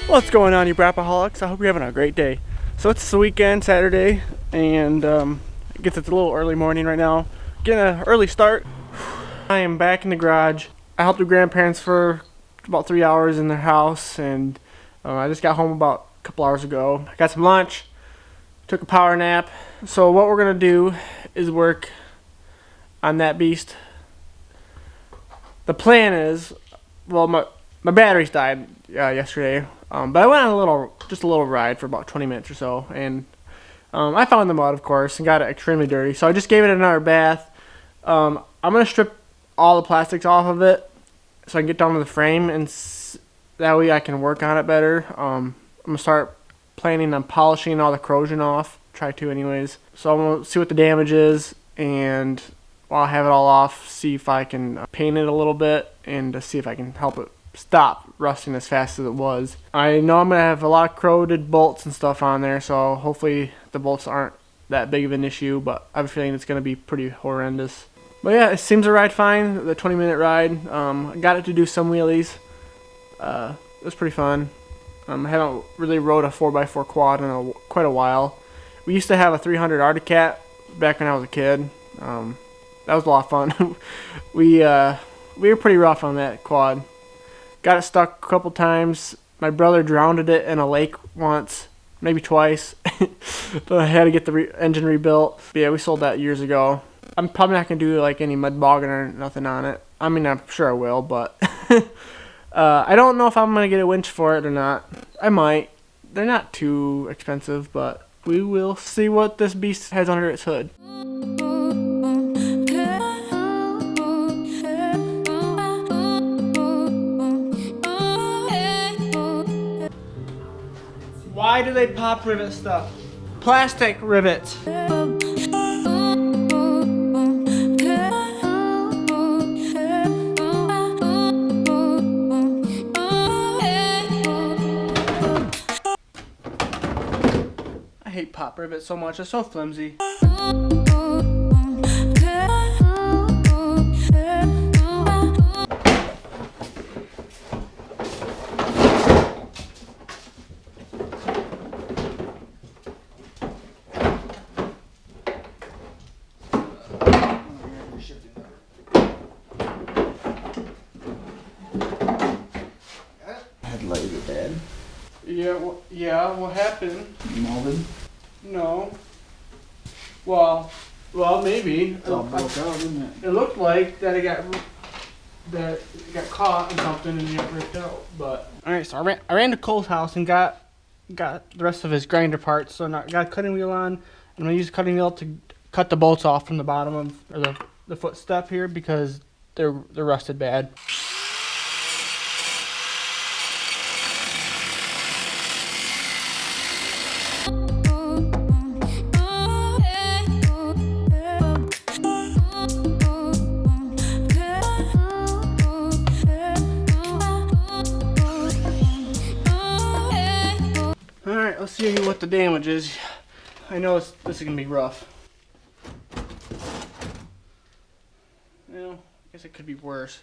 What's going on, you Brapaholics? I hope you're having a great day. So it's the weekend, Saturday, and I guess it's a little early morning right now. Getting an early start. I am back in the garage. I helped the grandparents for about 3 hours in their house, and I just got home about a couple hours ago. I got some lunch, took a power nap. So what we're going to do is work on that beast. The plan is, well, my batteries died yesterday. But I went on just a little ride for about 20 minutes or so, and I found the mud, of course, and got it extremely dirty. So I just gave it another bath. I'm gonna strip all the plastics off of it so I can get down to the frame, and that way I can work on it better. I'm gonna start planning on polishing all the corrosion off. Try to, anyways. So I'm gonna see what the damage is, and while I have it all off, see if I can paint it a little bit and see if I can help it stop rusting as fast as it was. I know I'm going to have a lot of corroded bolts and stuff on there, so hopefully the bolts aren't that big of an issue, but I have a feeling it's going to be pretty horrendous. But yeah, it seems to ride fine, the 20-minute ride. I got it to do some wheelies. It was pretty fun. I haven't really rode a 4x4 quad in quite a while. We used to have a 300 Arctic Cat back when I was a kid. That was a lot of fun. We were pretty rough on that quad. Got it stuck a couple times. My brother drowned it in a lake once, maybe twice. But I had to get the engine rebuilt. But yeah, we sold that years ago. I'm probably not going to do like any mud bogging or nothing on it. I mean, I'm sure I will, but I don't know if I'm going to get a winch for it or not. I might. They're not too expensive, but we will see what this beast has under its hood. Why do they pop rivet stuff? Plastic rivets. I hate pop rivets so much. They're so flimsy. Headlight is dead. Yeah, what happened? Molded. No. Well, maybe. It's all broke out, isn't it? It looked like that it got caught in something and it got ripped out. But all right, so I ran to Cole's house and got the rest of his grinder parts. So I got a cutting wheel on. And I'm gonna use a cutting wheel to cut the bolts off from the bottom of the footstep here because they're rusted bad. Alright, let's see what the damage is. I know this is going to be rough. Well, I guess it could be worse.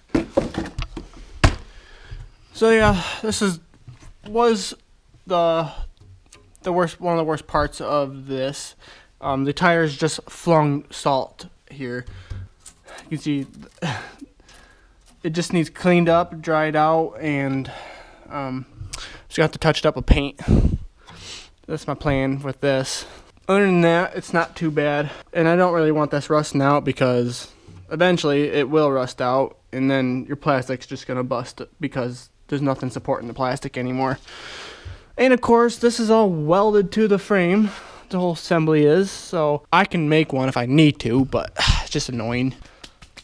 So yeah, this was the worst, one of the worst parts of this. The tires just flung salt here. You can see it just needs cleaned up, dried out, and just got to touch it up with paint. That's my plan with this. Other than that, it's not too bad. And I don't really want this rusting out because eventually it will rust out and then your plastic's just going to bust because there's nothing supporting the plastic anymore. And of course, this is all welded to the frame. The whole assembly is. So I can make one if I need to, but it's just annoying.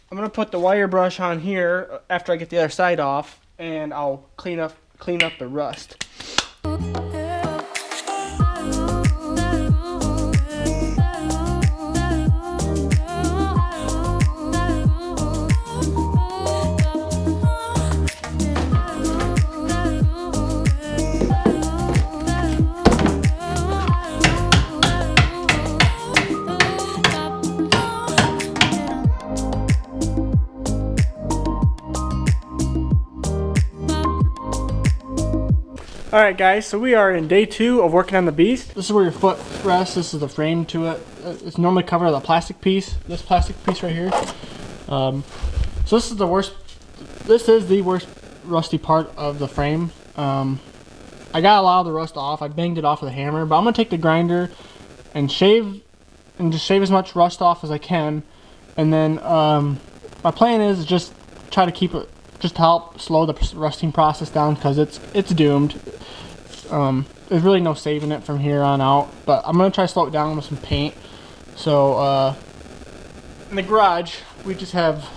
I'm going to put the wire brush on here after I get the other side off and I'll clean up the rust. Alright guys, so we are in day 2 of working on the Beast. This is where your foot rests. This is the frame to it. It's normally covered with a plastic piece. This plastic piece right here. So this is the worst. This is the worst rusty part of the frame. I got a lot of the rust off. I banged it off with a hammer, but I'm gonna take the grinder and just shave as much rust off as I can. And then my plan is just try to keep it, just to help slow the rusting process down, because it's doomed. There's really no saving it from here on out, but I'm gonna try to slow it down with some paint. So in the garage, we just have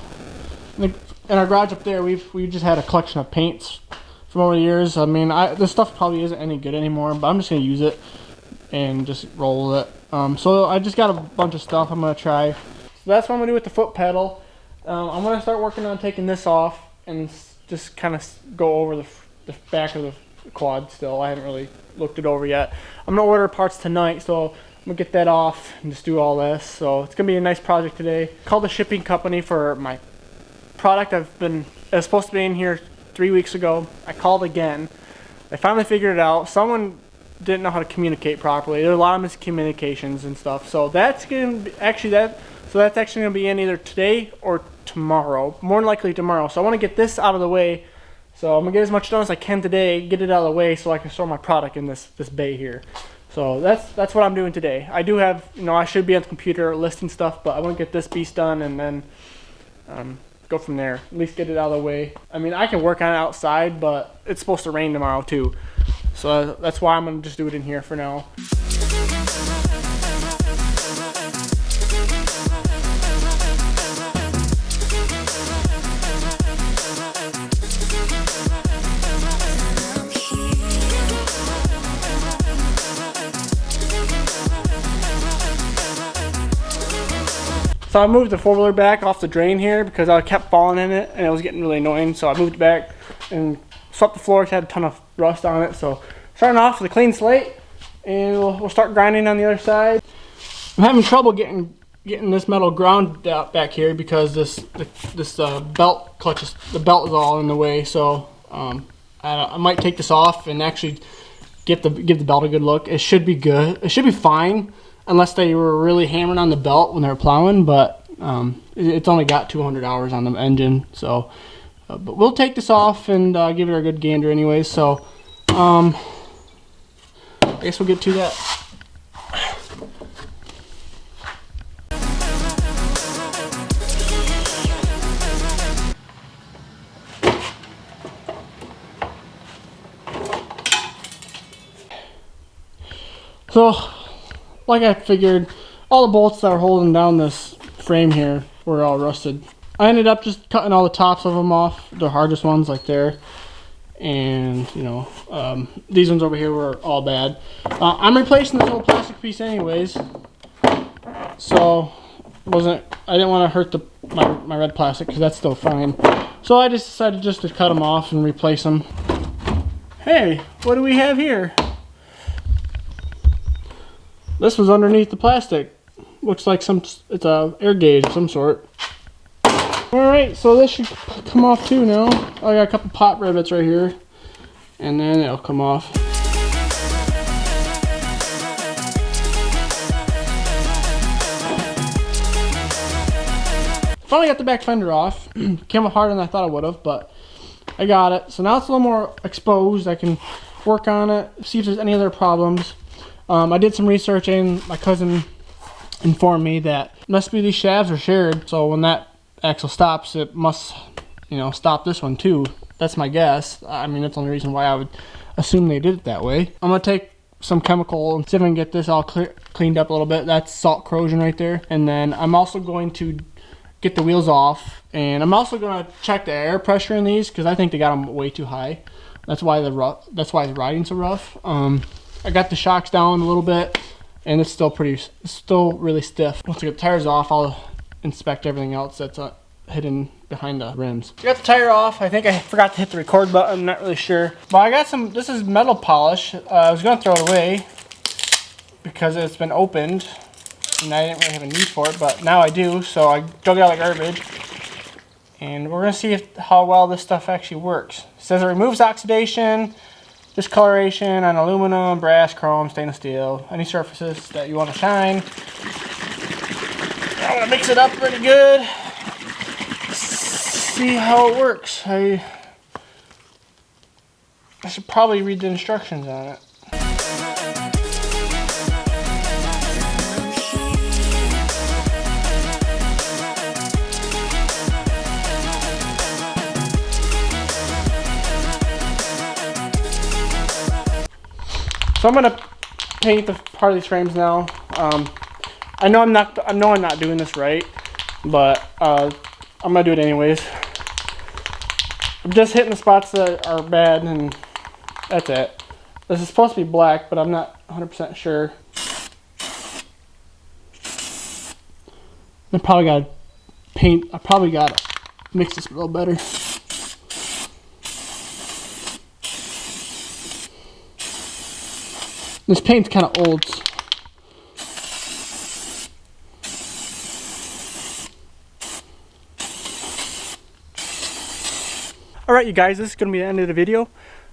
in our garage up there, we just had a collection of paints from over the years. I mean, this stuff probably isn't any good anymore, but I'm just gonna use it and just roll with it. So I just got a bunch of stuff I'm gonna try. So that's what I'm gonna do with the foot pedal. I'm gonna start working on taking this off and just kind of go over the back of the quad still. I haven't really looked it over yet. I'm gonna order parts tonight, so I'm gonna get that off and just do all this. So it's gonna be a nice project today. Called the shipping company for my product. It was supposed to be in here 3 weeks ago. I called again. They finally figured it out. Someone didn't know how to communicate properly. There were a lot of miscommunications and stuff. So that's gonna be that's actually gonna be in either today or tomorrow. More than likely tomorrow. So I want to get this out of the way. So I'm gonna get as much done as I can today, get it out of the way, so I can store my product in this bay here. So that's what I'm doing today. I do have, I should be on the computer listing stuff, but I want to get this beast done and then go from there. At least get it out of the way. I mean, I can work on it outside, but it's supposed to rain tomorrow too. So that's why I'm gonna just do it in here for now. So I moved the 4-wheeler back off the drain here because I kept falling in it and it was getting really annoying. So I moved it back and swept the floor. It had a ton of rust on it. So starting off with a clean slate, and we'll start grinding on the other side. I'm having trouble getting this metal ground out back here because this belt clutches. The belt is all in the way. So I might take this off and actually give the belt a good look. It should be good. It should be fine. Unless they were really hammering on the belt when they were plowing, but it's only got 200 hours on the engine. So, but we'll take this off and give it a good gander anyways. So, I guess we'll get to that. So, like I figured, all the bolts that were holding down this frame here were all rusted. I ended up just cutting all the tops of them off, the hardest ones like there. And, these ones over here were all bad. I'm replacing this little plastic piece anyways. So, I didn't want to hurt my red plastic because that's still fine. So I just decided just to cut them off and replace them. Hey, what do we have here? This was underneath the plastic. Looks like it's a air gauge of some sort. Alright, so this should come off too now. I got a couple pot rivets right here. And then it'll come off. Finally got the back fender off. Came off harder than I thought it would have, but I got it. So now it's a little more exposed. I can work on it, see if there's any other problems. I did some researching. My cousin informed me that must be these shafts are shared, so when that axle stops, it must, stop this one too. That's my guess. I mean, that's the only reason why I would assume they did it that way. I'm gonna take some chemical and see if I can get this all cleaned up a little bit. That's salt corrosion right there. And then I'm also going to get the wheels off, and I'm also gonna check the air pressure in these because I think they got them way too high. That's why the riding's so rough. I got the shocks down a little bit, and it's still really stiff. Once I get the tires off, I'll inspect everything else that's hidden behind the rims. I got the tire off. I think I forgot to hit the record button. I'm not really sure. But I got this is metal polish. I was gonna throw it away because it's been opened, and I didn't really have a need for it, but now I do, so I dug it out like garbage. And we're gonna see how well this stuff actually works. It says it removes oxidation, Just coloration on aluminum, brass, chrome, stainless steel, any surfaces that you want to shine. I'm gonna mix it up pretty good. See how it works. I should probably read the instructions on it. So I'm gonna paint the part of these frames now. I know I'm not doing this right, but I'm gonna do it anyways. I'm just hitting the spots that are bad, and that's it. This is supposed to be black, but I'm not 100% sure. I probably gotta paint. I probably gotta mix this a little better. This paint's kind of old. Alright you guys, this is going to be the end of the video.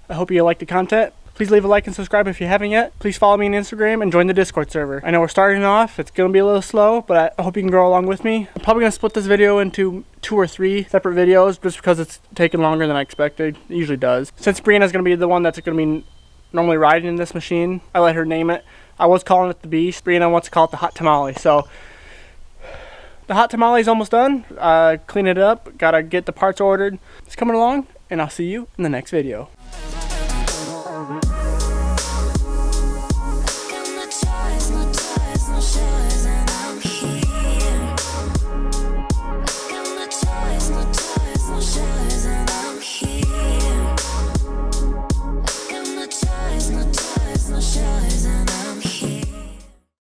I hope you liked the content. Please leave a like and subscribe if you haven't yet. Please follow me on Instagram and join the Discord server. I know we're starting off, it's going to be a little slow, but I hope you can grow along with me. I'm probably going to split this video into 2 or 3 separate videos just because it's taking longer than I expected. It usually does. Since Brianna's going to be the one that's going to be normally riding in this machine, I let her name it. I was calling it the Beast. Brianna wants to call it the Hot Tamale. So the Hot Tamale is almost done. Clean it up. Gotta get the parts ordered. It's coming along, and I'll see you in the next video.